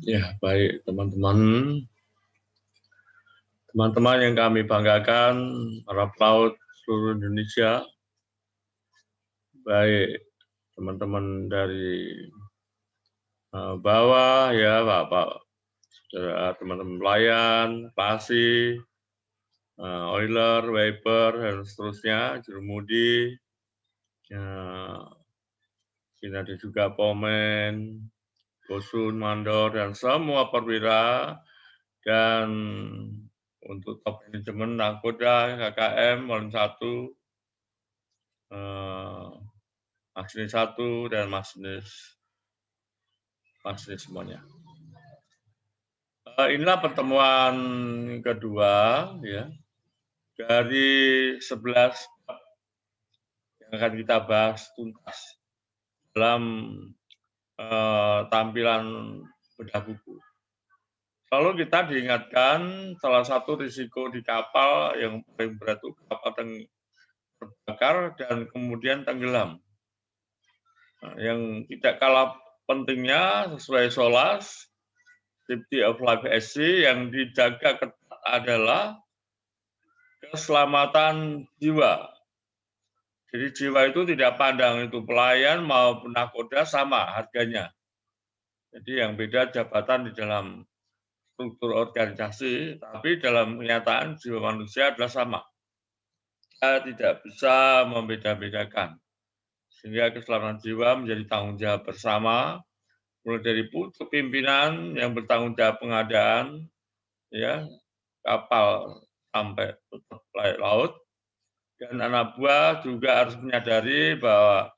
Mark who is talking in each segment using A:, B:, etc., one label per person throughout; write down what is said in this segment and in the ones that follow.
A: Ya, baik teman-teman. Teman-teman yang kami banggakan, para pelaut seluruh Indonesia, baik teman-teman dari bawah, ya Bapak, saudara teman-teman pelayan, pasi, oiler, wiper, dan seterusnya, jurumudi, sini ada juga pomen, kosun, mandor, dan semua perwira, dan untuk top manajemen, nakoda, KKM, Molen 1, masinis 1, dan masinis semuanya. Inilah pertemuan kedua ya dari 11 yang akan kita bahas tuntas dalam tampilan bedah buku. Lalu kita diingatkan salah satu risiko di kapal yang paling berat itu kapal terbakar dan kemudian tenggelam. Nah, yang tidak kalah pentingnya sesuai SOLAS, Safety of Life SC, yang dijaga ketat adalah keselamatan jiwa. Jadi jiwa itu tidak pandang itu pelayan maupun nakoda sama harganya. Jadi yang beda jabatan di dalam struktur organisasi, tapi dalam kenyataan jiwa manusia adalah sama. Kita tidak bisa membeda-bedakan. Sehingga keselamatan jiwa menjadi tanggung jawab bersama, mulai dari pucuk pimpinan yang bertanggung jawab pengadaan, ya kapal sampai tutup laut, dan anak buah juga harus menyadari bahwa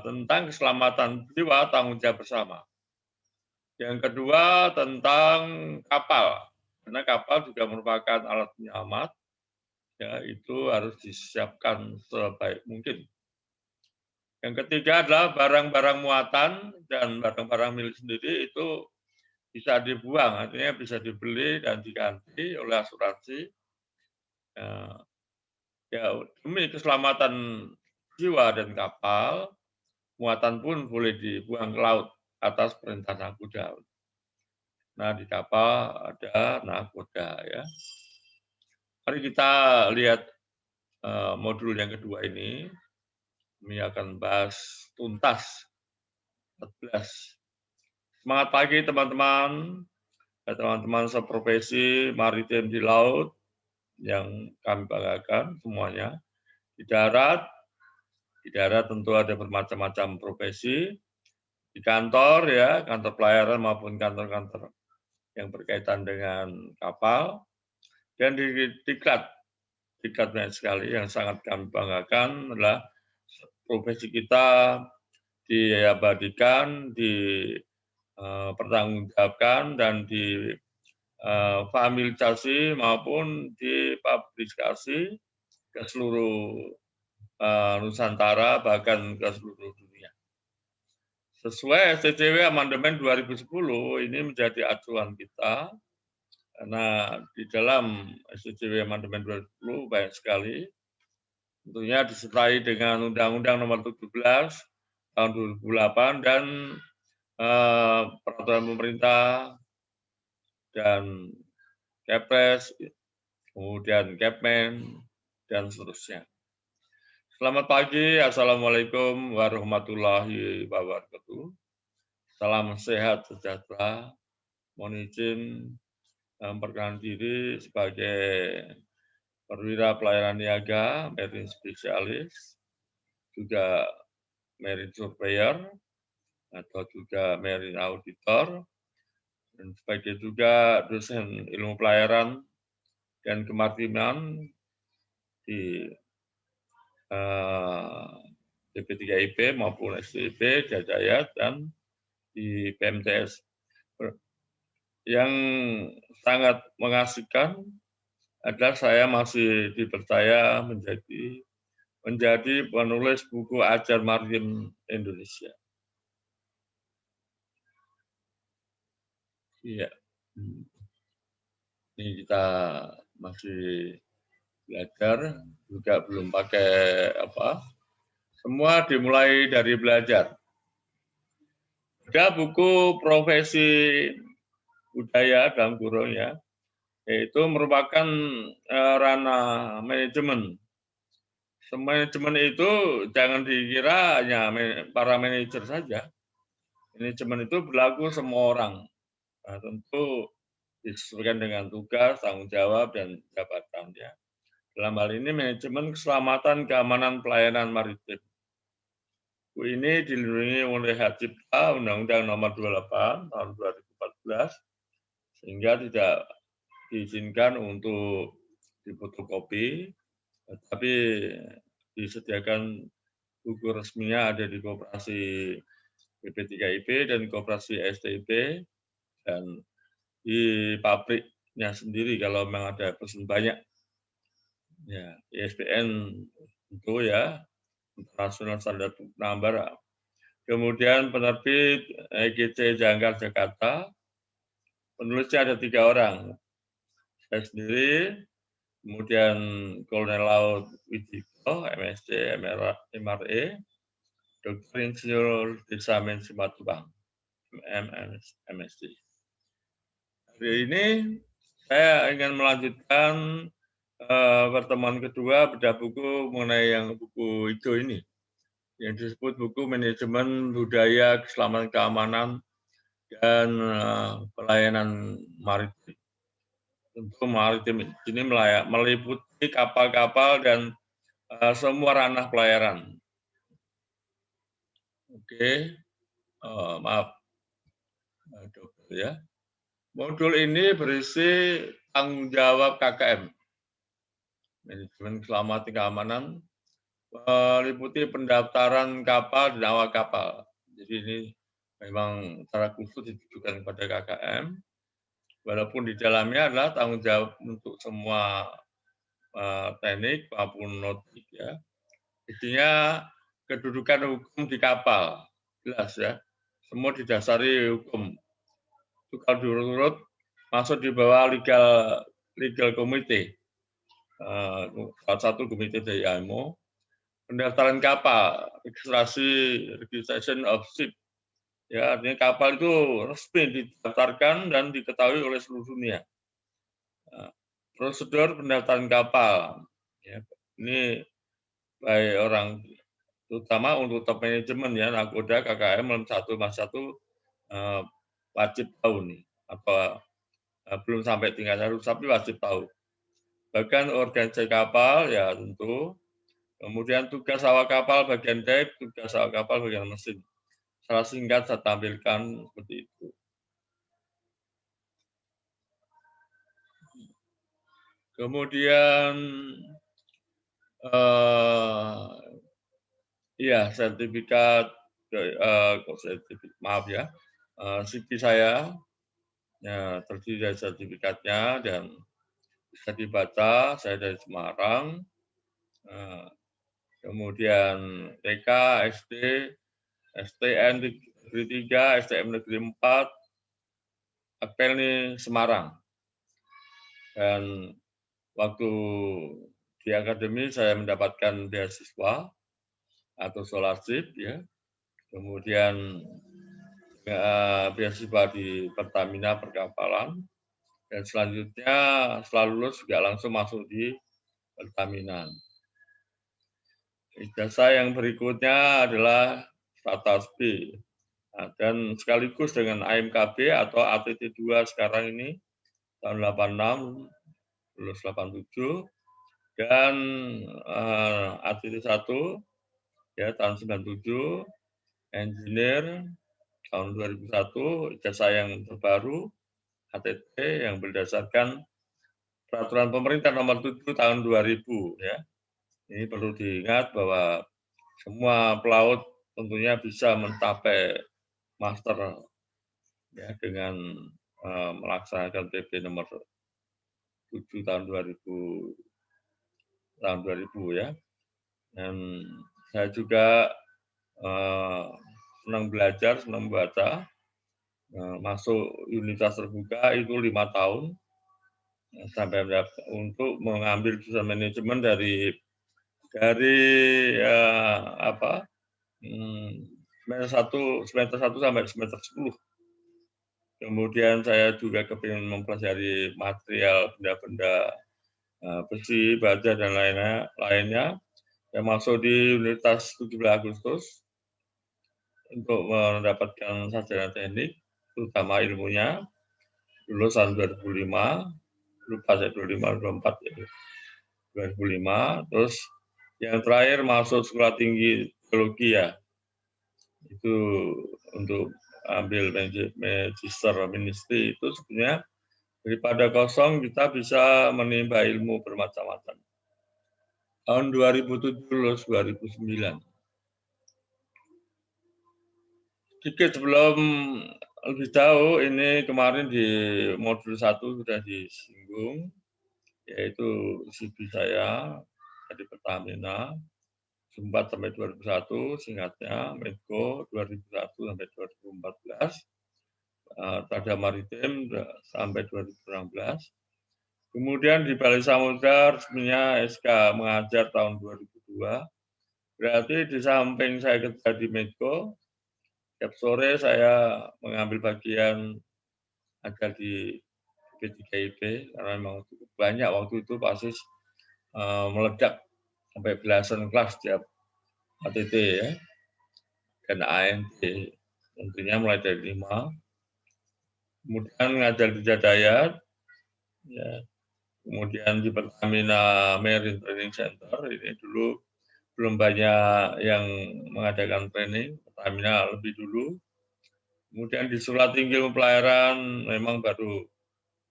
A: tentang keselamatan jiwa tanggung jawab bersama. Yang kedua tentang kapal, karena kapal juga merupakan alat penyelamat, ya itu harus disiapkan sebaik mungkin. Yang ketiga adalah barang-barang muatan dan barang-barang milik sendiri itu bisa dibuang, artinya bisa dibeli dan diganti oleh asuransi. Ya, demi keselamatan jiwa dan kapal, muatan pun boleh dibuang ke laut atas perintah nakoda. Nah, di kapal ada nakoda ya. Mari kita lihat modul yang kedua ini. Kami akan bahas tuntas 14. Semangat pagi teman-teman, teman-teman seprofesi maritim di laut yang kami banggakan semuanya. Di darat tentu ada bermacam-macam profesi. Di kantor ya, kantor pelayaran maupun kantor-kantor yang berkaitan dengan kapal. Dan di diklat banyak sekali yang sangat kami banggakan adalah profesi kita diabadikan, dipertanggungjawabkan, dan difamiliasi maupun dipublikasi ke seluruh Nusantara, bahkan ke seluruh dunia. Sesuai STCW Amandemen 2010, ini menjadi acuan kita, karena di dalam STCW Amandemen 2010 banyak sekali, tentunya disertai dengan Undang-Undang Nomor 17 tahun 2008 dan peraturan pemerintah dan Kepres, kemudian Kepmen, dan seterusnya. Selamat pagi, Assalamualaikum warahmatullahi wabarakatuh. Salam sehat sejahtera. Mohon izin memperkenalkan diri sebagai perwira pelayaran niaga, marine spesialis, juga marine surveyor, atau juga marine auditor, dan sebagai juga dosen ilmu pelayaran dan kemaritiman di BP3IP maupun STIP, Jajayat, dan di PMTS. Yang sangat mengasihkan adalah saya masih dipercaya menjadi penulis buku ajar maritim Indonesia. Iya, ini kita masih belajar, juga belum pakai apa. Semua dimulai dari belajar. Ada buku profesi budaya dalam kurung ya, yaitu merupakan ranah manajemen. Manajemen itu jangan dikira hanya para manajer saja. Manajemen itu berlaku semua orang. Nah, tentu disesuaikan dengan tugas, tanggung jawab, dan jabatan ya. Dalam hal ini manajemen keselamatan keamanan pelayanan maritim. Buku ini dilindungi oleh Hak Cipta Undang-Undang Nomor 28 Tahun 2014 sehingga tidak diizinkan untuk difotokopi, tetapi disediakan buku resminya ada di Koperasi BP3IP dan Koperasi STIP dan di pabriknya sendiri kalau memang ada pesan banyak. Ya, ISBN itu ya, International Standard Book Number. Kemudian penerbit EGC Jangkar Jakarta, penulisnya ada 3 orang. Saya sendiri, kemudian Kolonel Laut Widiko, MSc, MRE, Dr. Insinyur Desa Simatupang, MSc. Hari ini saya ingin melanjutkan pertemuan kedua bedah buku mengenai yang buku hijau ini, yang disebut buku Manajemen Budaya Keselamatan Keamanan dan Pelayanan Maritim. Tentu maritim ini meliputi kapal-kapal dan semua ranah pelayaran. Oke, maaf, ya. Modul ini berisi tanggung jawab KKM, manajemen keselamatan keamanan, meliputi pendaftaran kapal dan awak kapal. Jadi ini memang secara khusus ditujukan kepada KKM, walaupun di dalamnya adalah tanggung jawab untuk semua teknik maupun nautik ya. Intinya kedudukan hukum di kapal, jelas ya. Semua didasari hukum. Itu kalau diurut-urut masuk di bawah legal committee. Salah satu komite dari IMO. Pendaftaran kapal, registration of ship. Ya, artinya kapal itu resmi didaftarkan dan diketahui oleh seluruh dunia. Prosedur pendaftaran kapal, ya, ini baik orang, terutama untuk top manajemen ya, nakoda, KKM, 1 wajib tahu nih, apa belum sampai tingkat 1, tapi wajib tahu. Bahkan organisasi kapal ya tentu, kemudian tugas awak kapal bagian dek, tugas awak kapal bagian mesin. Secara singkat saya tampilkan seperti itu. Kemudian ya sertifikat, maaf ya, CV saya ya, terdiri dari sertifikatnya dan bisa dibaca. Saya dari Semarang, kemudian TK, SD, STN Negeri 3, STM Negeri 4, Akpel ini Semarang. Dan waktu di akademi saya mendapatkan beasiswa atau scholarship ya. Kemudian beasiswa di Pertamina Perkapalan dan selanjutnya setelah lulus juga langsung masuk di Pertamina. Ijazah yang berikutnya adalah status B. Nah, dan sekaligus dengan AMKB atau ATT 2 sekarang ini tahun 86, lulus 87, dan ATT 1 ya tahun 97, engineer tahun 2001, ijazah yang terbaru ATT yang berdasarkan peraturan pemerintah nomor 7 tahun 2000 ya. Ini perlu diingat bahwa semua pelaut tentunya bisa mencapai master ya dengan melaksanakan PP nomor 7 tahun 2000 ya. Dan saya juga senang belajar, senang membaca. Masuk universitas terbuka itu 5 tahun sampai untuk mengambil jurusan manajemen dari semester 1 sampai semester 10. Kemudian saya juga kepingin mempelajari material benda-benda besi, baja, dan lainnya. Saya masuk di Universitas 17 Agustus untuk mendapatkan sarjana teknik, terutama ilmunya, lulusan 2005, lupa saya 2005, 2004 ya. 2005, terus yang terakhir masuk sekolah tinggi teologi ya, itu untuk ambil magister ministry. Itu sebenarnya daripada kosong kita bisa menimba ilmu bermacam-macam. Tahun 2007 lulus 2009. Sedikit sebelum lebih jauh, ini kemarin di modul 1 sudah disinggung, yaitu CV saya di Pertamina 2004 sampai 2001, singkatnya Medco 2001 sampai 2014, Trada Maritim sampai 2016. Kemudian di Balai Samudra resminya SK mengajar tahun 2002. Berarti di samping saya kerja di Medco, setiap sore saya mengambil bagian agar di P3IP karena memang cukup banyak waktu itu pasti meledak sampai belasan kelas setiap ATT ya, dan ANT tentunya mulai dari 5. Kemudian ngajar di Jadayat, ya. Kemudian di Pertamina Marine Training Center, ini dulu belum banyak yang mengadakan training, Pertamina lebih dulu. Kemudian di Sulatinggil Pelayaran memang baru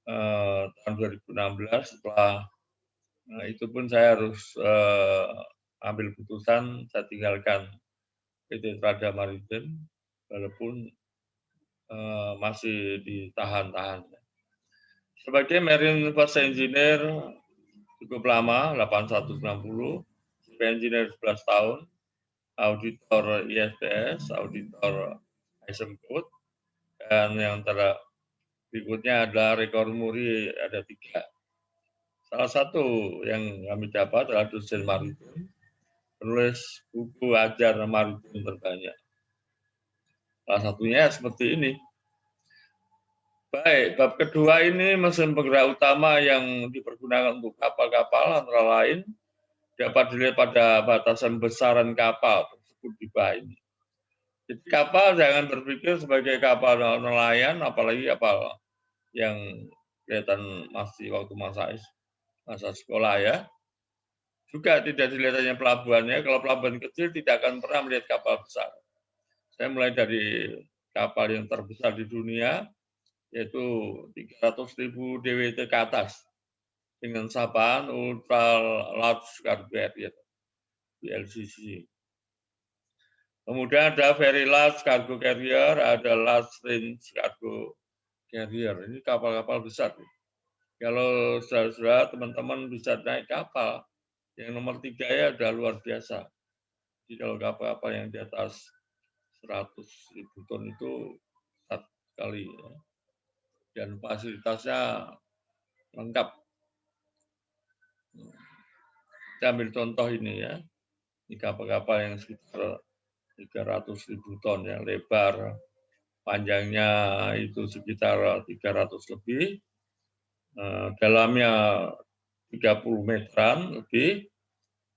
A: tahun 2016, setelah itu pun saya harus ambil putusan, saya tinggalkan PT Trada Maritim, walaupun masih ditahan-tahan. Sebagai Marine First Engineer cukup lama, 8190, Engineer 11 tahun, auditor ISPS, auditor ISM Code, dan yang berikutnya adalah rekor muri ada 3. Salah satu yang kami dapat adalah dosen maritim, penulis buku ajar maritim terbanyak. Salah satunya seperti ini. Baik, bab kedua ini mesin penggerak utama yang dipergunakan untuk kapal-kapal antara lain dapat dilihat pada batasan besaran kapal tersebut di bawah ini. Jadi kapal jangan berpikir sebagai kapal nelayan, apalagi kapal yang kelihatan masih waktu masa sekolah ya. Juga tidak dilihat hanya pelabuhannya, kalau pelabuhan kecil tidak akan pernah melihat kapal besar. Saya mulai dari kapal yang terbesar di dunia, yaitu 300.000 DWT ke atas dengan sapaan Ultra Large Cargo Carrier (ULCC). Kemudian ada Very Large Cargo Carrier, ada Large Range Cargo Carrier. Ini kapal-kapal besar. Kalau saudara-saudara teman-teman bisa naik kapal, yang nomor 3 ya udah luar biasa. Jadi kalau kapal-kapal yang di atas 100.000 ton itu besar sekali ya. Dan fasilitasnya lengkap. Kita ambil contoh ini ya, ini kapal-kapal yang sekitar 300.000 ton ya, lebar, panjangnya itu sekitar 300 lebih, dalamnya 30 meteran lebih,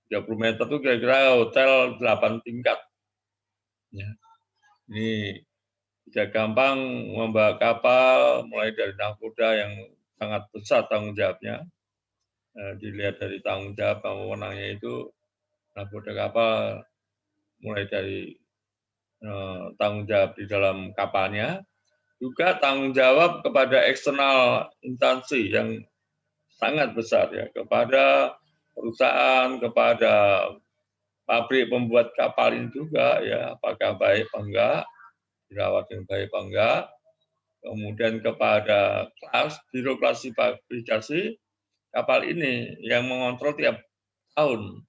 A: 30 meter itu kira-kira hotel 8 tingkat. Ya. Ini tidak gampang membawa kapal, mulai dari nahkoda yang sangat besar tanggung jawabnya. Dilihat dari tanggung jawab wewenangnya itu, nahkoda kapal mulai dari tanggung jawab di dalam kapalnya, juga tanggung jawab kepada eksternal instansi yang sangat besar ya, kepada perusahaan, kepada pabrik pembuat kapal ini juga ya, apakah baik apa enggak, dirawat yang baik apa enggak, kemudian kepada biro klasifikasi kapal ini yang mengontrol tiap tahun.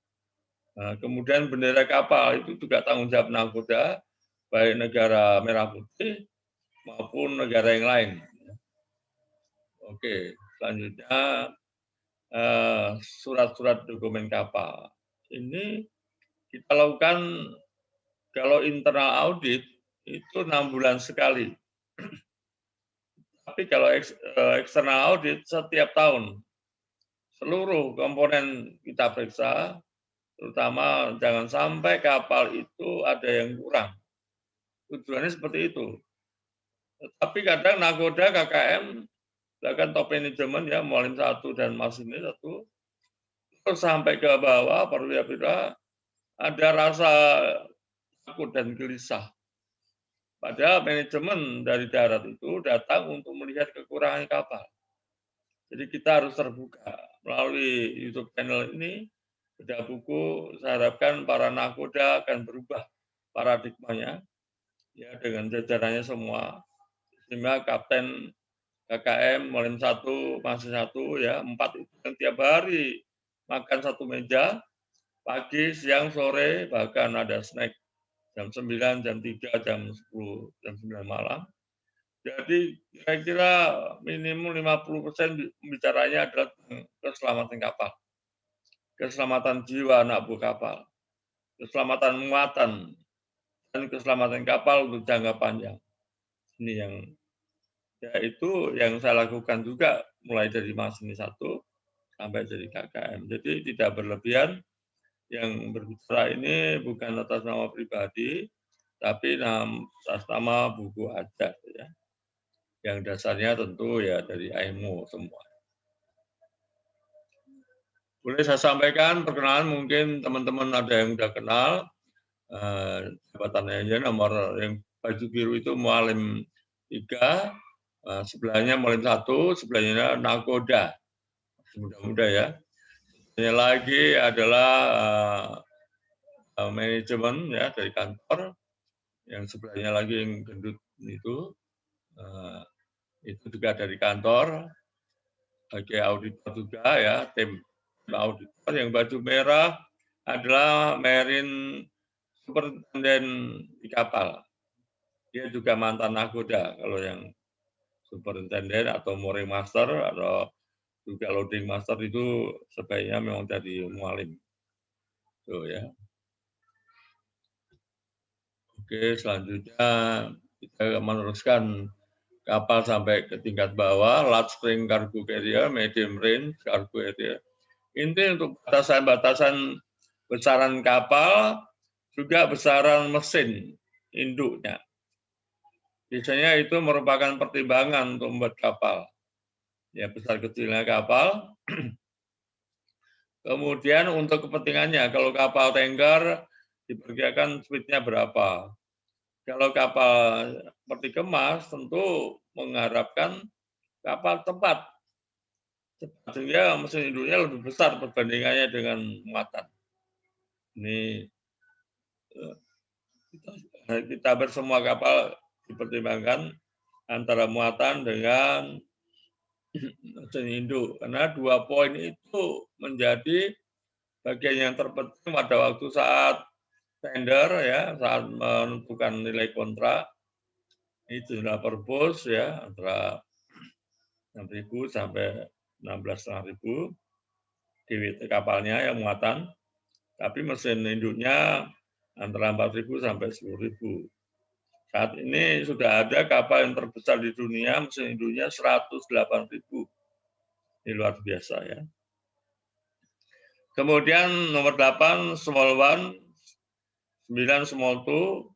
A: Nah, kemudian bendera kapal itu juga tanggung jawab nahkoda, baik negara merah putih maupun negara yang lain. Oke, selanjutnya surat-surat dokumen kapal. Ini kita lakukan Kalau internal audit itu 6 bulan sekali. Tapi kalau eksternal audit setiap tahun. Seluruh komponen kita periksa, terutama jangan sampai kapal itu ada yang kurang. Tujuannya seperti itu. Tapi kadang nakoda KKM, bahkan top manajemen ya, Mualim 1 dan Masinis 1, terus sampai ke bawah perwira-perwira ada rasa takut dan gelisah. Padahal manajemen dari darat itu datang untuk melihat kekurangan kapal. Jadi kita harus terbuka melalui YouTube channel ini, bedah buku, saya harapkan para nakoda akan berubah paradigmanya ya dengan jajarannya semua. Sehingga Kapten KKM, Mualim 1, Masih 1, ya 4 itu yang tiap hari makan satu meja, pagi, siang, sore, bahkan ada snack jam 9, jam 3, jam 10, jam 9 malam. Jadi kira-kira minimum 50% bicaranya adalah keselamatan kapal. Keselamatan jiwa anak buah kapal. Keselamatan muatan dan keselamatan kapal untuk jangka panjang. Ini yang ya itu yang saya lakukan juga mulai dari Masinis 1 sampai jadi KKM. Jadi tidak berlebihan. Yang berbicara ini bukan atas nama pribadi, tapi atas nama buku adat ya. Yang dasarnya tentu ya dari AIMO semua. Boleh saya sampaikan perkenalan, mungkin teman-teman ada yang sudah kenal jabatannya aja, nomor yang baju biru itu Mualim 3, sebelahnya Mualim 1, sebelahnya nakoda, muda-muda ya. Ini lagi adalah manajemen ya dari kantor, yang sebelahnya lagi yang gendut itu juga dari kantor, sebagai auditor juga ya, tim auditor. Yang baju merah adalah Marine Superintendent di kapal. Dia juga mantan nakoda, kalau yang superintendent atau mooring master atau juga loading master itu sebaiknya memang dari Mualim. Tuh ya. Oke, selanjutnya kita meneruskan kapal sampai ke tingkat bawah, large string cargo carrier, medium range cargo carrier. Ini untuk batasan-batasan besaran kapal, juga besaran mesin induknya. Biasanya itu merupakan pertimbangan untuk membuat kapal. Ya, besar kecilnya kapal. Kemudian untuk kepentingannya, kalau kapal tanker diperkirakan speednya berapa. Kalau kapal seperti kemas tentu mengharapkan kapal cepat. Sehingga mesin induknya lebih besar perbandingannya dengan muatan. Ini kita bersemua kapal dipertimbangkan antara muatan dengan mesin induk, karena 2 poin itu menjadi bagian yang terpenting pada waktu saat tender ya, saat menentukan nilai kontrak. Itu jumlah per bus ya, antara 6.000 sampai 16.500 DWT kapalnya yang muatan, tapi mesin induknya antara 4.000 sampai 10.000. Saat ini sudah ada kapal yang terbesar di dunia, mesin induknya 108.000. Ini luar biasa ya. Kemudian nomor 8, small 1, 9, small 2.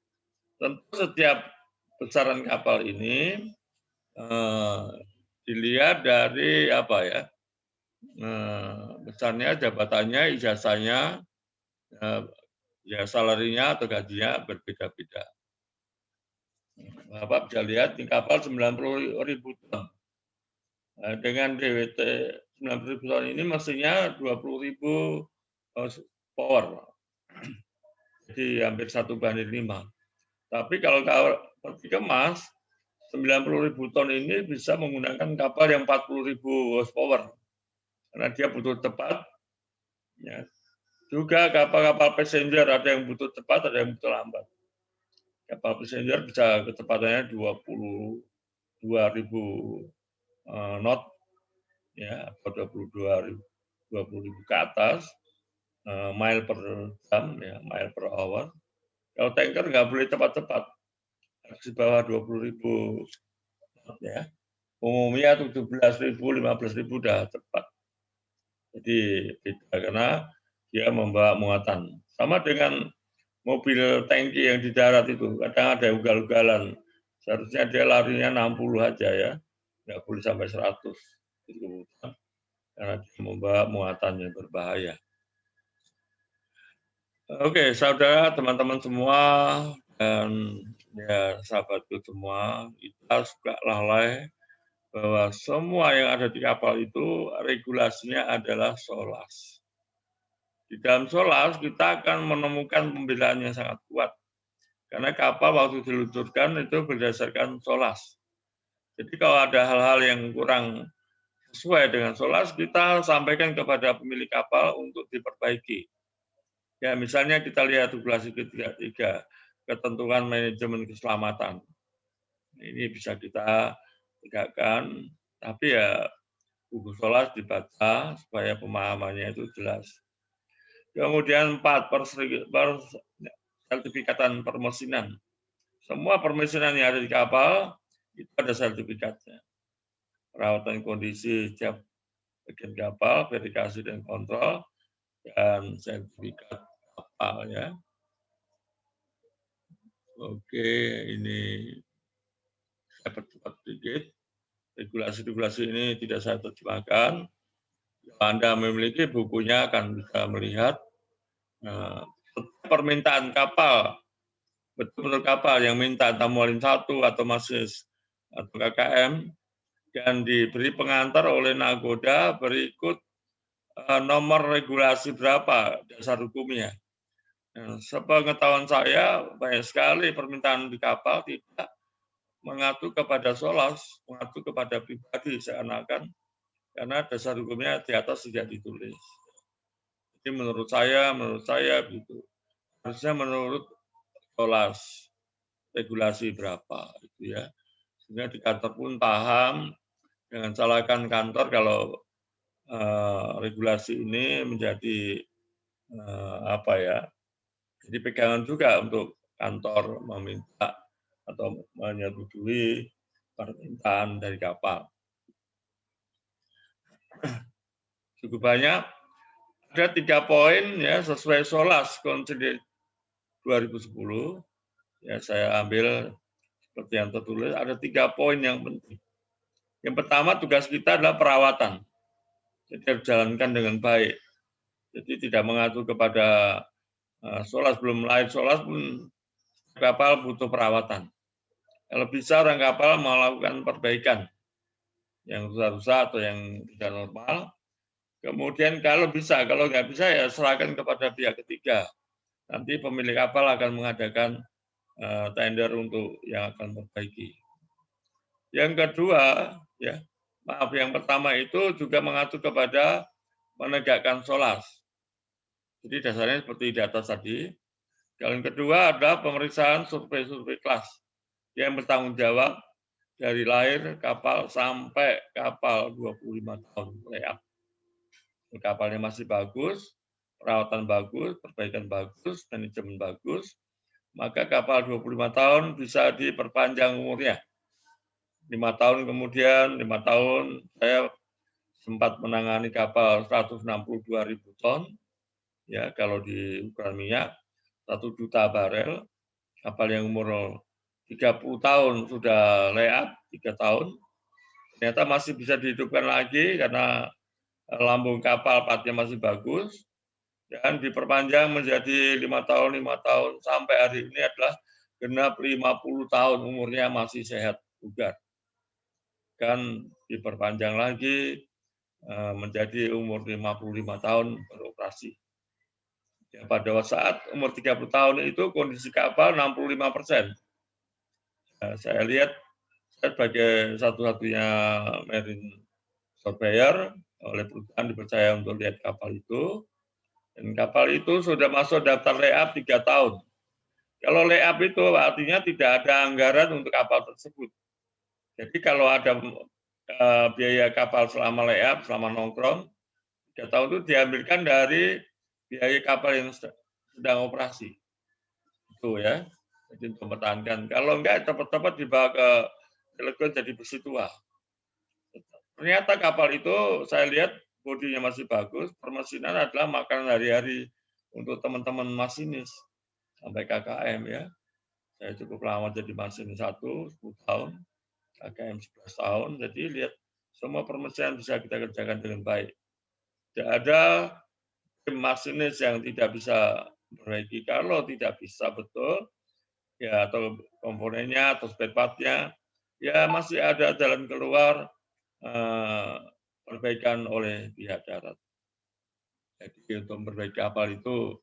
A: Tentu setiap besaran kapal ini dilihat dari apa ya, besarnya, jabatannya, ijazahnya, ya salarinya atau gajinya berbeda-beda. Bapak bisa lihat di kapal 90.000 ton. Dengan DWT 90.000 ton ini mesinnya 20.000 power. Jadi hampir 1:5. Tapi kalau peti kemas 90.000 ton ini bisa menggunakan kapal yang 40.000 horsepower karena dia butuh cepat. Ya. Juga kapal-kapal passenger ada yang butuh cepat, ada yang butuh lambat. Kapal passenger bisa kecepatannya 22.000 knot, ya, atau 20.000 ke atas, mile per jam, ya, mile per hour. Kalau tanker nggak boleh cepat-cepat, harus di bawah 20.000 ya. Umumnya 17.000, 15.000 udah cepat. Jadi beda karena dia membawa muatan. Sama dengan mobil tangki yang di darat itu, kadang ada ugal-ugalan. Seharusnya dia larinya 60 aja ya, nggak boleh sampai 100. Itu karena dia membawa muatan yang berbahaya. Oke, saudara, teman-teman semua, dan ya sahabatku semua, kita suka lalai bahwa semua yang ada di kapal itu regulasinya adalah SOLAS. Di dalam SOLAS kita akan menemukan pembelaan yang sangat kuat. Karena kapal waktu diluncurkan itu berdasarkan SOLAS. Jadi kalau ada hal-hal yang kurang sesuai dengan SOLAS, kita sampaikan kepada pemilik kapal untuk diperbaiki. Ya, misalnya kita lihat regulasi ketiga, ketentuan manajemen keselamatan. Ini bisa kita tegakkan, tapi ya buku SOLAS dibaca supaya pemahamannya itu jelas. Kemudian 4, sertifikatan permesinan. Semua permesinan yang ada di kapal itu ada sertifikatnya. Perawatan kondisi setiap bagian kapal, verifikasi dan kontrol, dan sertifikat kapal ya. Oke, ini saya percepat sedikit. Regulasi-regulasi ini tidak saya terjemahkan. Kalau Anda memiliki bukunya akan bisa melihat permintaan kapal, betul-betul kapal yang minta Tamualin 1 atau Masis atau KKM, dan diberi pengantar oleh Nagoda berikut nomor regulasi berapa dasar hukumnya. Sepengetahuan saya, banyak sekali permintaan di kapal tidak mengacu kepada SOLAS, mengacu kepada pribadi seakan-akan, karena dasar hukumnya di atas tidak ditulis. Jadi menurut saya gitu. Harusnya menurut SOLAS regulasi berapa itu ya. Sehingga di kantor pun paham, jangan salahkan kantor kalau regulasi ini menjadi apa ya, jadi pegangan juga untuk kantor meminta atau menyetujui permintaan dari kapal. Cukup banyak. Ada 3 poin ya sesuai SOLAS Konsil 2010. Ya saya ambil seperti yang tertulis. Ada 3 poin yang penting. Yang pertama, tugas kita adalah perawatan. Jadi harus dijalankan dengan baik. Jadi tidak mengacu kepada SOLAS, belum lahir SOLAS pun kapal butuh perawatan. Kalau bisa orang kapal melakukan perbaikan yang rusak-rusak atau yang tidak normal. Kemudian kalau bisa, kalau nggak bisa ya serahkan kepada pihak ketiga. Nanti pemilik kapal akan mengadakan tender untuk yang akan memperbaiki. Yang kedua, ya maaf, yang pertama itu juga mengacu kepada menegakkan SOLAS. Jadi dasarnya seperti di atas tadi. Yang kedua adalah pemeriksaan survei kelas yang bertanggung jawab dari lahir kapal sampai kapal 25 tahun layap. Kapalnya masih bagus, perawatan bagus, perbaikan bagus, manajemen bagus, maka kapal 25 tahun bisa diperpanjang umurnya. 5 tahun kemudian, 5 tahun saya sempat menangani kapal 162.000 ton, ya kalau di ukuran minyak, 1 juta barel, kapal yang umur 30 tahun sudah layap, 3 tahun, ternyata masih bisa dihidupkan lagi karena lambung kapal patnya masih bagus, dan diperpanjang menjadi 5 tahun, sampai hari ini adalah genap 50 tahun umurnya masih sehat bugar. Kan diperpanjang lagi menjadi umur 55 tahun beroperasi. Ya, pada saat umur 30 tahun itu kondisi kapal 65%. Saya lihat saya sebagai satu-satunya marine surveyor oleh perusahaan dipercaya untuk lihat kapal itu. Dan kapal itu sudah masuk daftar layup 3 tahun. Kalau layup itu artinya tidak ada anggaran untuk kapal tersebut. Jadi kalau ada biaya kapal selama layup, selama nongkrong, 3 tahun itu diambilkan dari biaya kapal yang sedang operasi. itu ya. Jadi untuk mempertahankan. Kalau enggak cepat-cepat dibawa ke Cilegon jadi besi tua. Ternyata kapal itu saya lihat bodinya masih bagus, permesinan adalah makanan hari-hari untuk teman-teman masinis sampai KKM ya. Saya cukup lama jadi masinis 10 tahun, KKM 11 tahun. Jadi lihat semua permesinan bisa kita kerjakan dengan baik. Tidak ada tim masinis yang tidak bisa memperbaiki. Kalau tidak bisa betul, ya atau komponennya atau spare part-nya, ya masih ada jalan keluar perbaikan oleh pihak darat. Jadi untuk memperbaiki kapal itu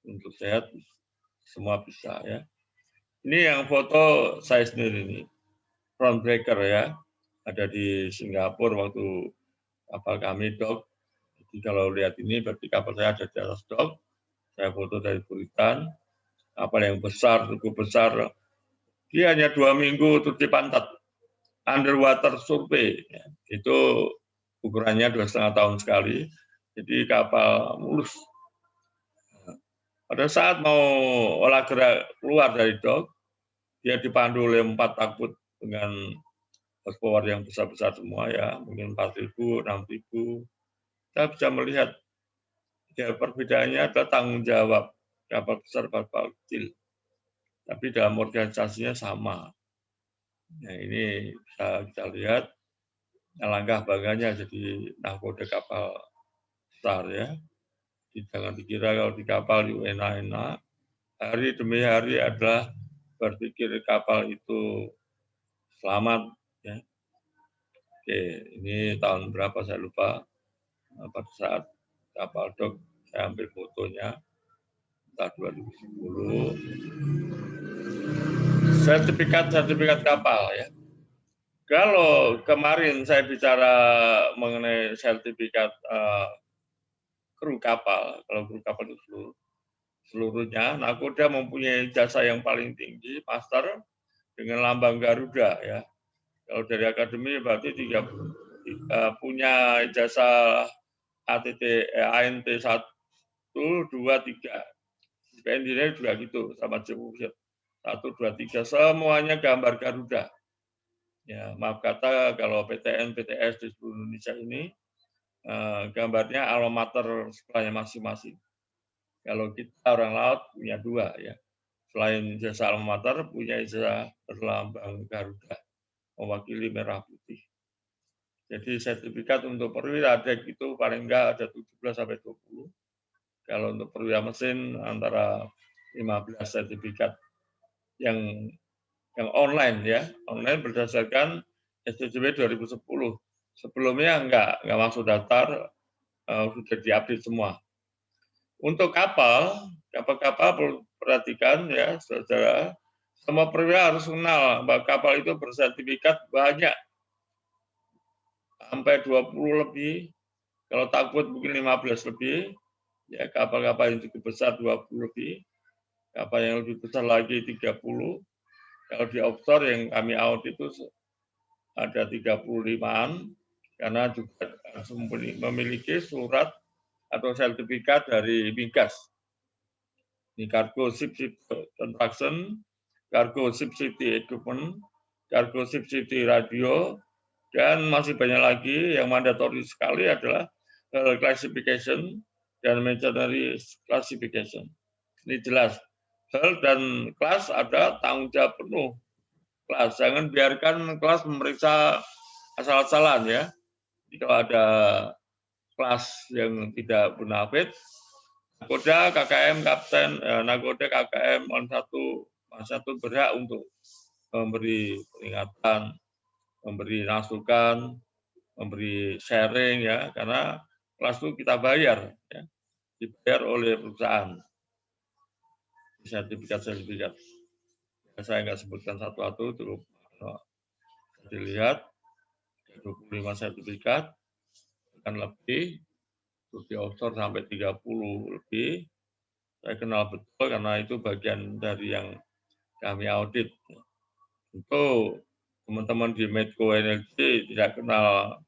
A: untuk sehat semua bisa ya. Ini yang foto saya sendiri ini, front breaker ya, ada di Singapura waktu kapal kami dok. Jadi kalau lihat ini berarti kapal saya ada di atas dok. Saya foto dari Buritan, kapal yang besar, cukup besar. Dia hanya 2 minggu tutup pantat, underwater survey. Itu ukurannya 2,5 tahun sekali. Jadi kapal mulus. Pada saat mau olah gerak keluar dari dok, dia dipandu oleh 4 tugboat dengan horsepower yang besar-besar semua ya, mungkin 4.000, 6.000. Kita bisa melihat ya, perbedaannya adalah tanggung jawab kapal besar, kapal kecil. Tapi dalam organisasinya sama. Nah, ini bisa kita lihat langkah bangganya jadi nahkoda kapal besar ya. Jangan dikira kalau di kapal enak-enak. Hari demi hari adalah berpikir kapal itu selamat ya. Oke, ini tahun berapa saya lupa. Pada saat kapal dok saya ambil fotonya tahun 2010. Sertifikat kapal ya. Kalau kemarin saya bicara mengenai sertifikat kru kapal, kalau kru kapal itu seluruhnya, nahkoda mempunyai jasa yang paling tinggi, master dengan lambang Garuda ya. Kalau dari akademi berarti punya jasa ANT 1, 2, 3. Engineer juga gitu, sama Jepusir. 1, 2, 3, semuanya gambar Garuda. Ya, maaf kata kalau PTN, PTS di seluruh Indonesia ini gambarnya alma mater sekolahnya masing-masing. Kalau kita orang laut punya 2 ya. Selain jasa alma mater, punya jasa berlambang Garuda, mewakili merah putih. Jadi sertifikat untuk perwira dek itu paling enggak ada 17 sampai 20. Kalau untuk perwira mesin antara 15 sertifikat yang online ya, online berdasarkan STJW 2010. Sebelumnya enggak masuk daftar, sudah diupdate semua. Untuk kapal perhatikan ya, saudara, semua perwira harus kenal bahwa kapal itu bersertifikat banyak, sampai 20 lebih, kalau tugboat mungkin 15 lebih, ya kapal-kapal yang cukup besar 20 lebih, kapal yang lebih besar lagi 30. Kalau di offshore yang kami audit itu ada 35-an, karena juga harus memiliki surat atau sertifikat dari Migas. Ini Cargo Ship Construction, Cargo Ship Safety Equipment, Cargo Ship Safety Radio, dan masih banyak lagi yang mandatori sekali adalah classification dan machinery classification. Ini jelas. Hal dan kelas ada tanggung jawab penuh. Kelas, jangan biarkan kelas memeriksa asal-asalan ya. Jadi kalau ada kelas yang tidak bonafit, nahkoda KKM kapten, nahkoda KKM 1 berhak untuk memberi peringatan, memberi masukan, memberi sharing ya, karena kelas itu kita bayar ya, dibayar oleh perusahaan. Sertifikat. Saya nggak sebutkan satu-satu, cukup dilihat 25 sertifikat, akan lebih, di offshore sampai 30 lebih. Saya kenal betul karena itu bagian dari yang kami audit. Tentu teman-teman di Medco Energy tidak kenal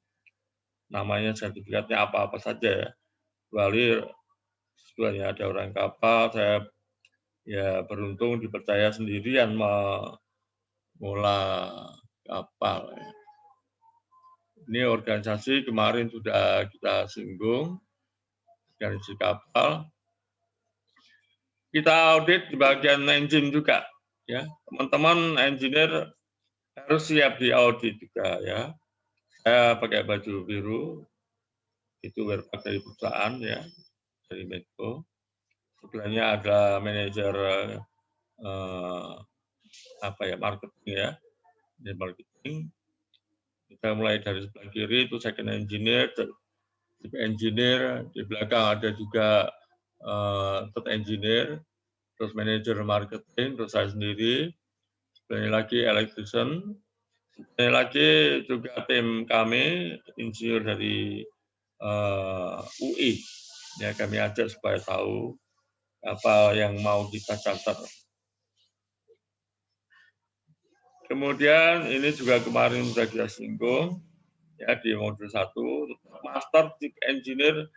A: namanya sertifikatnya apa-apa saja ya. Kecuali ada orang kapal, saya ya beruntung dipercaya sendirian mengolah kapal. Ini organisasi kemarin sudah kita singgung, organisasi kapal. Kita audit di bagian engine juga, ya. Teman-teman engineer harus siap di audit juga, ya. Saya pakai baju biru, itu werpak dari perusahaan, ya, dari Medco. Sebelahnya ada manajer marketing, ya, di marketing. Kita mulai dari sebelah kiri itu second engineer, chief engineer, di belakang ada juga third engineer, terus manajer marketing, terus saya sendiri, sebelahnya lagi electrician, sebelahnya lagi juga tim kami, insinyur dari UI. Ya, kami ajak supaya tahu apa yang mau kita catat. Kemudian ini juga kemarin sudah kita singgung, ya, di modul 1, Master Chief Engineer,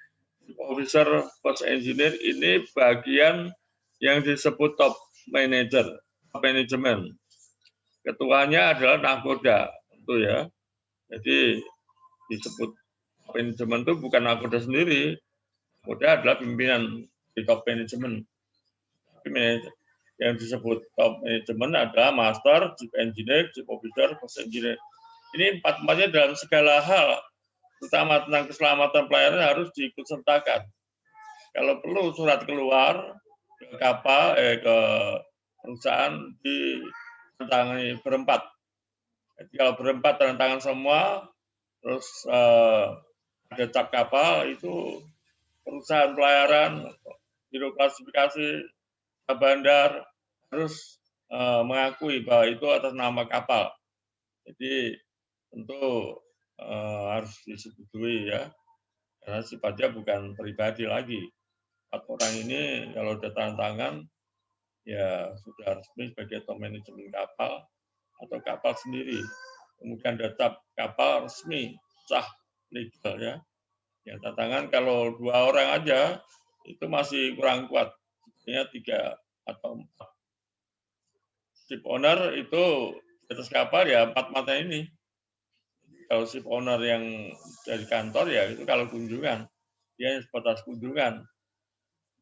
A: Chief Officer, First Engineer, ini bagian yang disebut top manager, top management. Ketuanya adalah nahkoda, tentu ya. Jadi disebut manajemen itu bukan nahkoda sendiri, nahkoda adalah pimpinan di top management. Tapi yang disebut top management adalah master, chief engineer, chief officer, first engineer. Ini empat-empatnya dalam segala hal, terutama tentang keselamatan pelayaran harus diikutsertakan. Kalau perlu surat keluar ke kapal, ke perusahaan ditantangani berempat. Jadi kalau berempat tanda tangan semua, terus ada cap kapal, itu perusahaan pelayaran, biro klasifikasi, bandar harus mengakui bahwa itu atas nama kapal. Jadi tentu harus disetujui, ya, karena sifatnya bukan pribadi lagi. 4 orang ini kalau sudah tanda tangan, ya sudah resmi sebagai top manajemen kapal atau kapal sendiri. Kemudian data kapal resmi, sah, legal, ya. Yang tanda tangan kalau 2 orang aja itu masih kurang kuat, sebenarnya 3 atau 4. Ship owner itu di atas kapal ya 4 mata ini. Kalau ship owner yang dari kantor ya itu kalau kunjungan, dia sebatas kunjungan,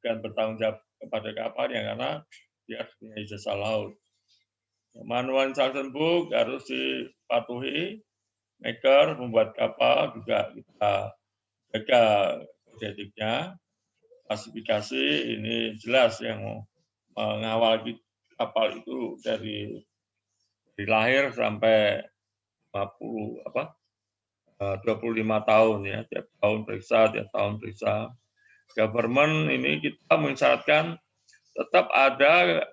A: bukan bertanggung jawab kepada kapalnya karena dia harus punya ijazah laut. Manual instruction book harus dipatuhi, maker, membuat kapal juga kita jaga etiknya, klasifikasi ini jelas yang mengawal kapal itu dari lahir sampai 25 tahun, ya, tiap tahun periksa. Government ini kita mensyaratkan tetap ada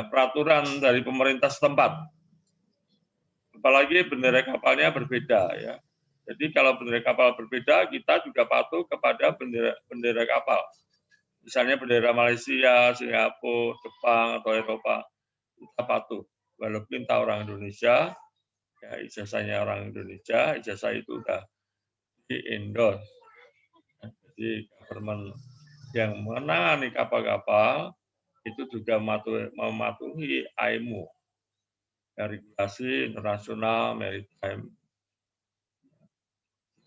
A: peraturan dari pemerintah setempat. Apalagi bendera kapalnya berbeda, ya. Jadi kalau bendera kapal berbeda, kita juga patuh kepada bendera kapal. Misalnya bendera Malaysia, Singapura, Jepang atau Eropa, kita patuh. Walaupun kita orang Indonesia, ya ijazahnya orang Indonesia, ijazah itu sudah di-endorse. Jadi government yang menangani kapal-kapal itu juga mematuhi IMO, regulasi internasional maritime.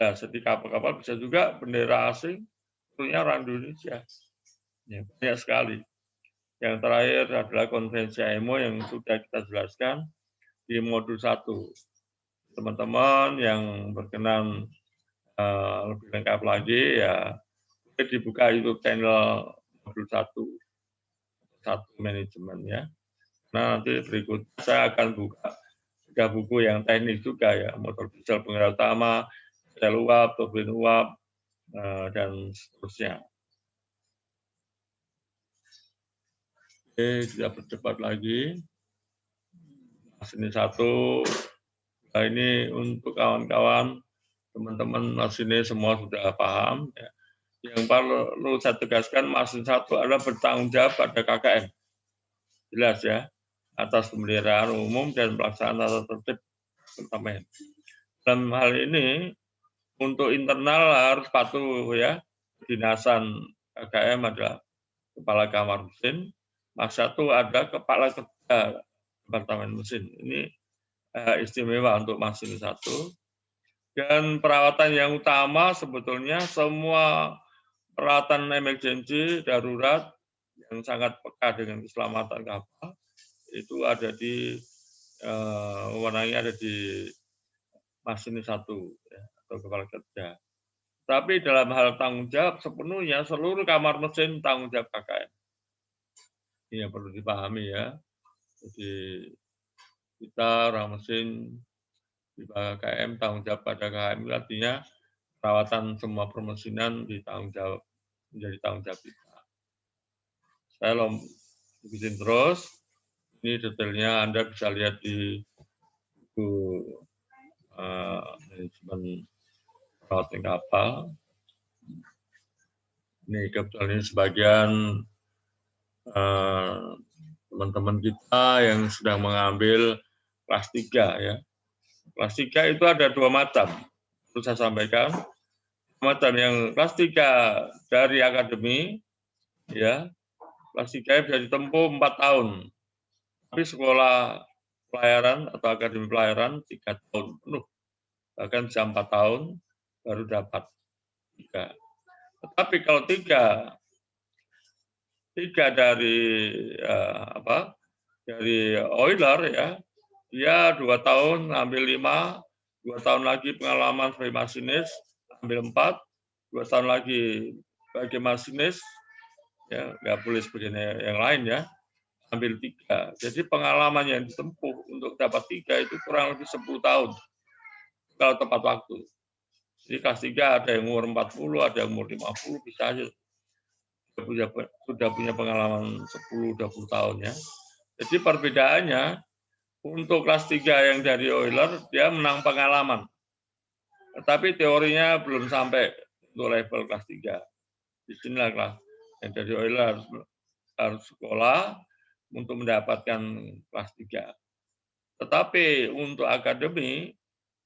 A: Nah, setiap kapal-kapal bisa juga bendera asing, tentunya orang Indonesia. Ya, banyak sekali. Yang terakhir adalah konvensi IMO yang sudah kita jelaskan di modul 1. Teman-teman yang berkenan lebih lengkap lagi, ya dibuka YouTube channel modul 1 manajemen, ya. Nah, nanti berikutnya saya akan buka 3 buku yang teknis juga, ya, motor diesel penggerak utama, sel uap, turbin uap, dan seterusnya. Oke, kita percepat lagi. Sini 1, nah ini untuk kawan-kawan, teman-teman sini semua sudah paham, ya. Yang perlu saya tegaskan, Masin 1 adalah bertanggung jawab pada KKN. Jelas, ya, atas pemeliharaan umum dan pelaksanaan tata tertib pertama. Dalam hal ini, untuk internal harus patuh, ya. Kedinasan KKM adalah kepala kamar mesin, Mas 1 ada kepala kerja departemen mesin. Ini istimewa untuk masinis 1. Dan perawatan yang utama sebetulnya semua peralatan emergency darurat yang sangat peka dengan keselamatan kapal itu ada di wewenangnya ada di masinis 1 ya, atau kepala kerja. Tapi dalam hal tanggung jawab sepenuhnya seluruh kamar mesin tanggung jawab KKM. Ini yang perlu dipahami ya. Jadi kita orang mesin di KKM tanggung jawab pada KKM artinya perawatan semua permesinan menjadi tanggung jawab kita. Saya bikin terus. Ini detailnya Anda bisa lihat di buku manajemen perawatan kapal. Ini kebetulan ini sebagian teman-teman kita yang sedang mengambil kelas 3 ya. Kelas 3 itu ada 2 macam. Perlu saya sampaikan. Macam yang kelas 3 dari akademi ya. Kelas 3 bisa ditempuh 4 tahun. Tapi sekolah pelayaran atau akademi pelayaran 3 tahun penuh. Bahkan bisa 4 tahun baru dapat 3. Tetapi kalau 3 dari dari oiler ya, dia 2 tahun ambil 5, 2 tahun lagi pengalaman sebagai masinis ambil 4, 2 tahun lagi sebagai masinis ya, nggak boleh sebagai yang lain ya, ambil 3. Jadi pengalaman yang ditempuh untuk dapat 3 itu kurang lebih 10 tahun kalau tepat waktu. Jadi kelas 3 ada yang umur 40, ada yang umur 50, bisa aja sudah punya pengalaman 10-20 tahun ya. Jadi perbedaannya untuk kelas 3 yang dari oiler dia menang pengalaman. Tetapi teorinya belum sampai untuk level kelas 3. Di sinilah kelas yang dari oiler harus sekolah untuk mendapatkan kelas 3. Tetapi untuk akademi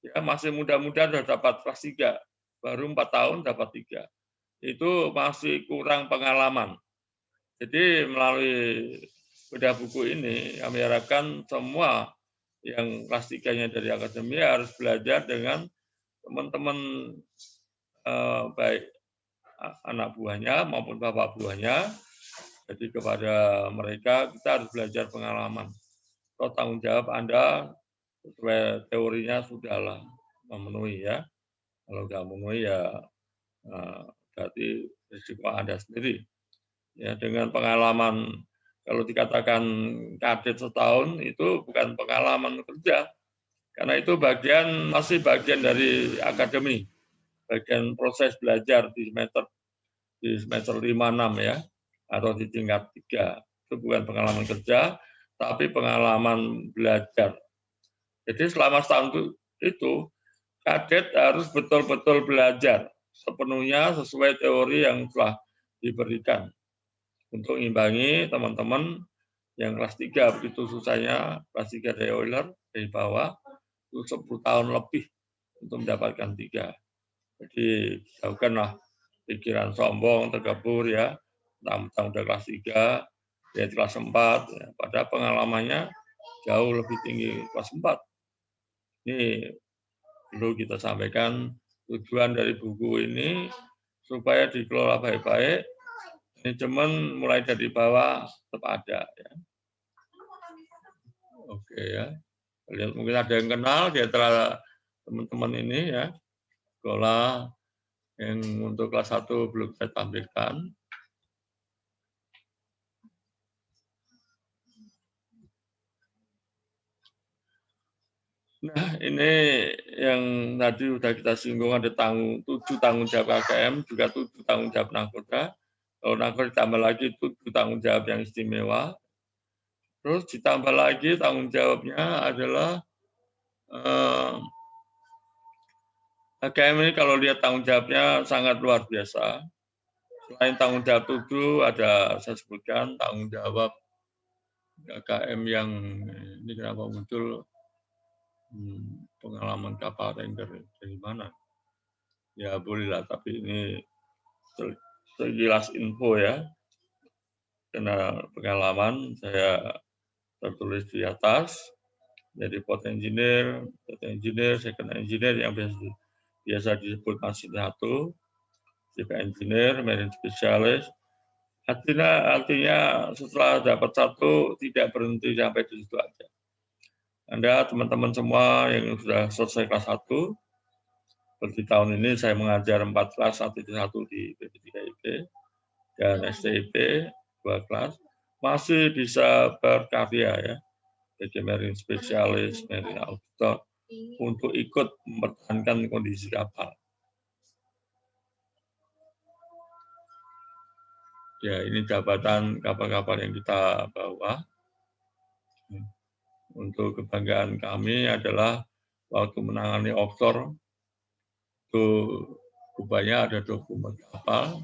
A: ya masih muda-muda sudah dapat kelas 3, baru 4 tahun dapat 3. Itu masih kurang pengalaman. Jadi melalui bedah buku ini kami harapkan semua yang kelas 3-nya dari akademi harus belajar dengan teman-teman baik anak buahnya maupun bapak buahnya. Jadi kepada mereka kita harus belajar pengalaman. Kalau tanggung jawab Anda sesuai teorinya sudahlah memenuhi ya. Kalau nggak memenuhi ya berarti risiko Anda sendiri. Ya, dengan pengalaman kalau dikatakan kadet setahun itu bukan pengalaman kerja, karena itu masih bagian dari akademi, bagian proses belajar di semester 5-6 ya, atau di tingkat 3. Itu bukan pengalaman kerja, tapi pengalaman belajar. Jadi selama setahun itu kadet harus betul-betul belajar sepenuhnya sesuai teori yang telah diberikan untuk mengimbangi teman-teman yang kelas 3 begitu susahnya, kelas 3 dari oiler dari bawah itu 10 tahun lebih untuk mendapatkan 3. Jadi jauhkanlah pikiran sombong, terkabur ya, tentang udah kelas 3, dia kelas 4, ya, padahal pengalamannya jauh lebih tinggi kelas 4. Ini perlu kita sampaikan tujuan dari buku ini supaya dikelola baik-baik. Manajemen mulai dari bawah tetap ada ya. Oke ya. Lihat mungkin ada yang kenal di antara teman-teman ini ya. Sekolah yang untuk kelas 1 belum saya tampilkan. Nah, ini yang tadi sudah kita singgung ada 7 tanggung jawab KKM, juga 7 tanggung jawab Nahkoda. Kalau Nahkoda ditambah lagi 7 tanggung jawab yang istimewa. Terus ditambah lagi tanggung jawabnya adalah KKM ini kalau lihat tanggung jawabnya sangat luar biasa. Selain tanggung jawab 7, ada saya sebutkan tanggung jawab KKM yang ini kenapa muncul pengalaman kapal tanker dari mana? Ya bolehlah, tapi ini sekilas info ya. pengalaman saya tertulis di atas. Jadi port engineer, second engineer yang biasa disebut masih satu, chief engineer, marine specialist. Artinya setelah dapat satu tidak berhenti sampai di situ aja. Anda teman-teman semua yang sudah selesai kelas 1, seperti tahun ini saya mengajar 4 kelas 1 di PP3IP dan STIP 2 kelas, masih bisa berkarya ya, sebagai marine specialist, marine auditor, untuk ikut mempertahankan kondisi kapal. Ya, ini jabatan kapal-kapal yang kita bawa. Untuk kebanggaan kami adalah waktu menangani offshore, itu rupanya ada dokumen kapal.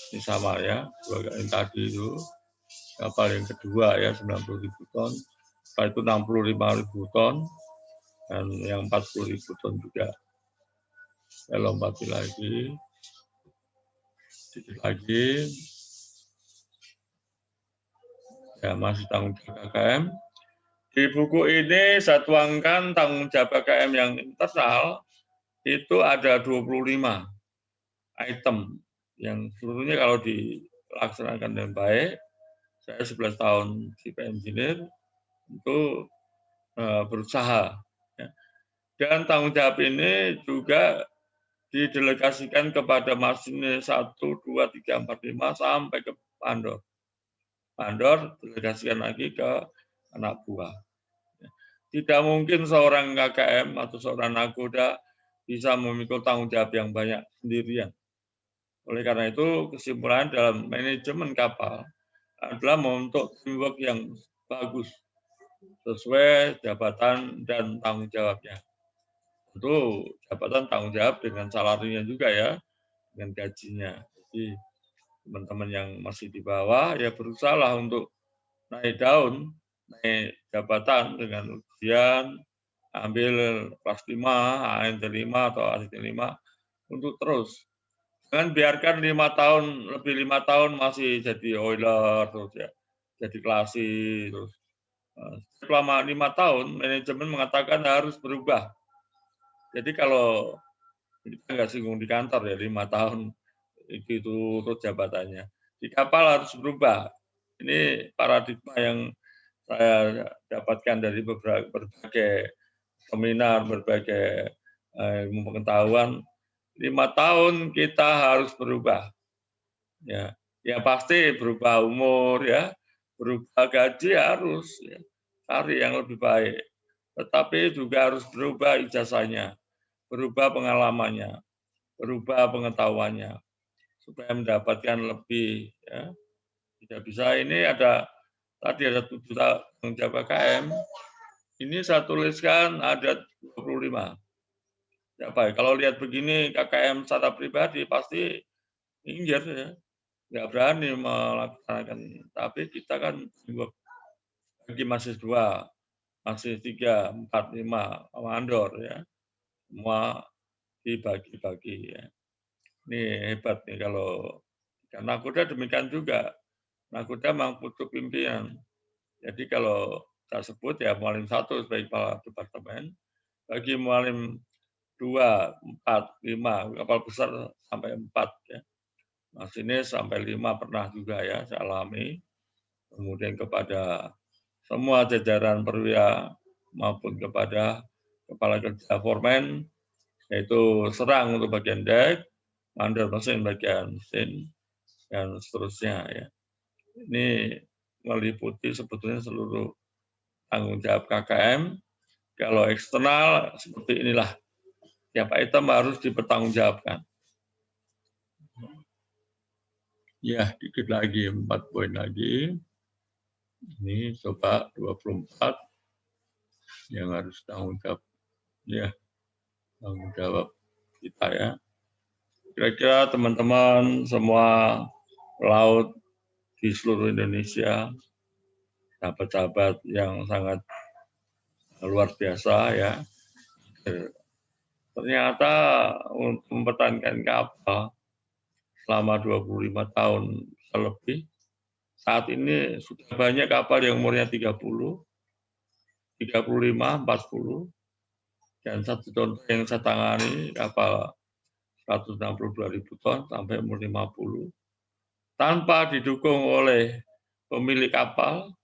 A: Ini sama ya, yang tadi itu kapal yang kedua ya 90.000 ton, setelah itu 65.000 ton, dan yang 40.000 ton juga. Saya lompati lagi, sedikit lagi. Ya, masih tanggung jawab KKM. Di buku ini saya tuangkan tanggung jawab KKM yang internal, itu ada 25 item yang seluruhnya kalau dilaksanakan dengan baik. Saya 11 tahun chief engineer itu berusaha. Dan tanggung jawab ini juga didelegasikan kepada masinis 1, 2, 3, 4, 5 sampai ke mandor. Mandor delegasikan lagi ke anak buah. Tidak mungkin seorang KKM atau seorang nakoda bisa memikul tanggung jawab yang banyak sendirian. Oleh karena itu, kesimpulan dalam manajemen kapal adalah membentuk teamwork yang bagus, sesuai jabatan dan tanggung jawabnya. Tentu jabatan tanggung jawab dengan salarinya juga ya, dengan gajinya. Jadi teman-teman yang masih di bawah ya berusahalah untuk naik daun, naik jabatan dengan ujian, ambil kelas 5, ANT 5 atau ACT 5 untuk terus. Jangan biarkan 5 tahun, lebih 5 tahun masih jadi oiler terus ya, jadi klasik terus. Selama 5 tahun manajemen mengatakan harus berubah. Jadi kalau kita nggak singgung di kantor ya 5 tahun itu terus jabatannya. Di kapal harus berubah. Ini paradigma yang saya dapatkan dari berbagai seminar, berbagai ilmu pengetahuan. 5 tahun kita harus berubah. Ya, ya pasti berubah umur ya, berubah gaji harus ya, cari yang lebih baik. Tetapi juga harus berubah ijazahnya, berubah pengalamannya, berubah pengetahuannya supaya mendapatkan lebih ya. Tidak bisa ini tadi ada 7 tanggung jawab KKM. Ini saya tuliskan ada 25. Ya baik, kalau lihat begini KKM secara pribadi pasti minggir ya. Nggak berani melaksanakan. Tapi kita kan bagi mahasiswa, masih 3, 4, 5 mandor ya. Semua dibagi-bagi ya. Ini hebat nih kalau karena nakoda demikian juga. Nakoda memang butuh pimpinan. Jadi kalau saya sebut ya mualim 1 sebagai kepala departemen, bagi mualim 2, 4, 5, kapal besar sampai 4 ya. Masinis sampai 5 pernah juga ya saya alami. Kemudian kepada semua jajaran perwira maupun kepada kepala kerja foreman, yaitu serang untuk bagian dek, mandor mesin bagian mesin, dan seterusnya ya. Ini meliputi sebetulnya seluruh tanggung jawab KKM. Kalau eksternal seperti inilah, tiap item harus dipertanggungjawabkan. Ya, dikit lagi, 4 poin lagi. Ini coba 24 yang harus tanggung jawab. Ya, tanggung jawab kita ya. Kira-kira teman-teman semua pelaut di seluruh Indonesia, sahabat-sahabat yang sangat luar biasa ya. Ternyata untuk mempertahankan kapal selama 25 tahun lebih. Saat ini sudah banyak kapal yang umurnya 30, 35, 40, dan satu contoh yang saya tangani kapal 162.000 ton sampai umur 50, tanpa didukung oleh pemilik kapal,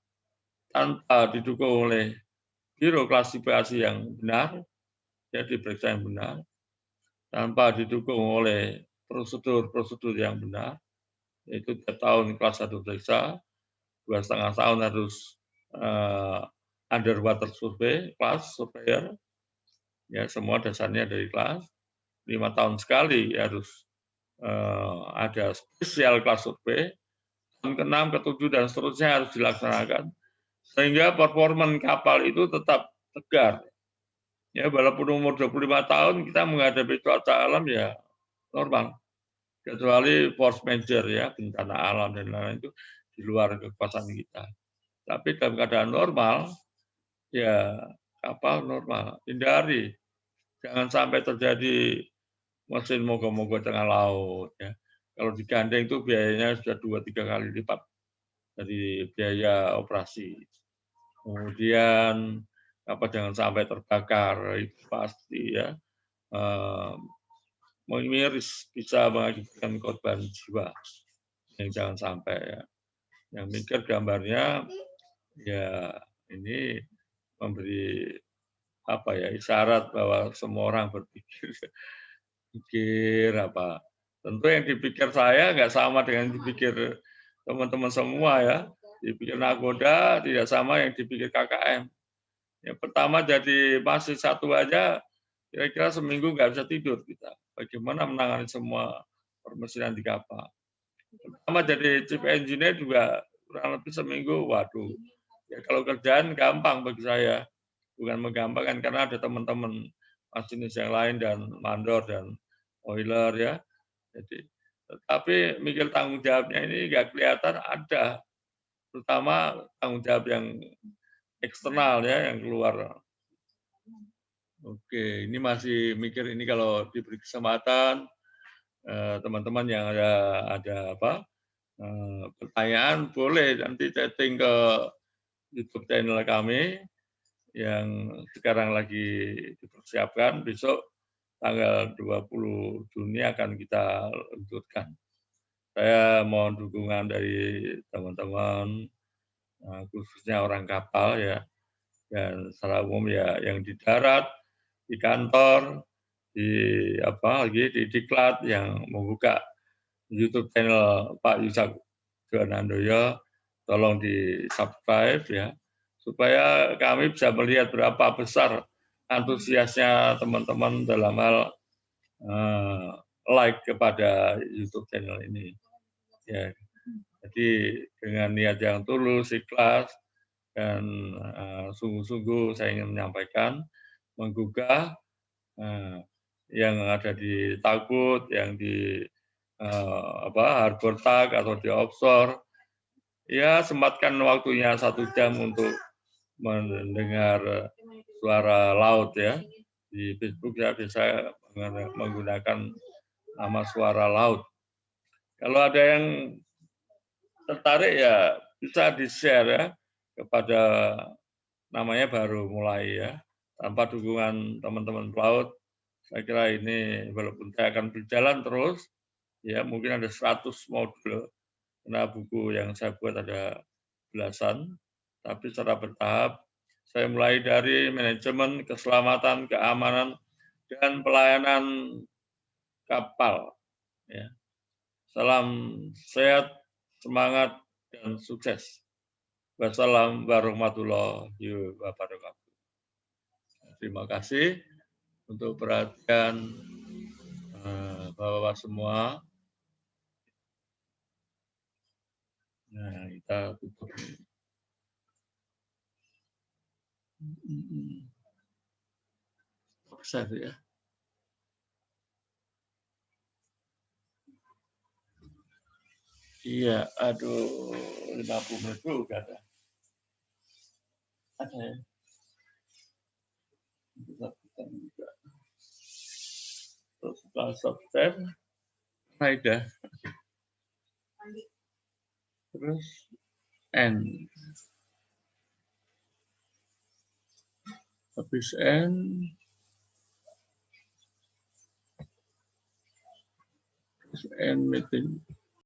A: tanpa didukung oleh biro klasifikasi yang benar, ya diperiksa yang benar, tanpa didukung oleh prosedur-prosedur yang benar, yaitu tiap tahun kelas 1 periksa, 2,5 tahun harus underwater survey, kelas surveyor, ya semua dasarnya dari kelas, 5 tahun sekali harus ada spesial kelas survei, tahun ke-6, ke-7, dan seterusnya harus dilaksanakan, sehingga performan kapal itu tetap tegar. Ya, walaupun umur 25 tahun kita menghadapi cuaca alam ya normal. Kecuali force major ya, bencana alam dan lain-lain itu di luar kekuasaan kita. Tapi dalam keadaan normal, ya kapal normal. Hindari. Jangan sampai terjadi mesin mogok-mogok tengah laut. Ya. Kalau digandeng itu biayanya sudah 2-3 kali lipat dari biaya operasi. Kemudian jangan sampai terbakar, itu pasti ya miris, bisa mengakibatkan korban jiwa. Yang jangan sampai ya. Yang mikir gambarnya ya ini memberi isyarat bahwa semua orang berpikir apa. Tentu yang dipikir saya nggak sama dengan yang dipikir teman-teman semua ya. Dipikir nakoda tidak sama yang dipikir KKM. Yang pertama jadi masih satu aja, kira-kira seminggu nggak bisa tidur kita. Bagaimana menangani semua permesinan di kapal. Pertama jadi chief engineer juga kurang lebih seminggu, waduh. Ya kalau kerjaan gampang bagi saya, bukan menggampangkan karena ada teman-teman masinis yang lain dan mandor dan oiler ya. Jadi, tetapi mikir tanggung jawabnya ini nggak kelihatan ada, terutama tanggung jawab yang eksternal ya, yang keluar. Oke, ini masih mikir ini kalau diberi kesempatan teman-teman yang ada pertanyaan boleh nanti chatting ke YouTube channel kami yang sekarang lagi dipersiapkan, besok tanggal 20 Juni akan kita luncurkan. Saya mohon dukungan dari teman-teman, khususnya orang kapal ya, dan secara umum ya yang di darat, di kantor, di diklat yang membuka YouTube channel Pak Yusak Johanandoyo, tolong di-subscribe ya, supaya kami bisa melihat berapa besar antusiasnya teman-teman dalam hal like kepada YouTube channel ini. Ya, jadi dengan niat yang tulus, ikhlas, dan sungguh-sungguh saya ingin menyampaikan, menggugah yang ada di Takut, yang di harbor tag atau di offshore, ya sempatkan waktunya 1 jam untuk mendengar suara laut ya. Di Facebook ya bisa menggunakan nama suara laut. Kalau ada yang tertarik ya bisa di-share ya kepada namanya baru mulai ya. Tanpa dukungan teman-teman pelaut, saya kira ini walaupun saya akan berjalan terus, ya mungkin ada 100 modul, karena buku yang saya buat ada belasan, tapi secara bertahap, saya mulai dari manajemen, keselamatan, keamanan, dan pelayanan kapal. Ya. Salam sehat, semangat, dan sukses. Wassalamualaikum warahmatullahi wabarakatuh. Terima kasih untuk perhatian Bapak-Bapak semua. Nah, kita tutup. Save ya. Iya, aduh, 50 menit juga ada. Ada ya. Lakukan juga. Terus setelah subscribe, nah udah. Terus N. Habis N, terus N meeting.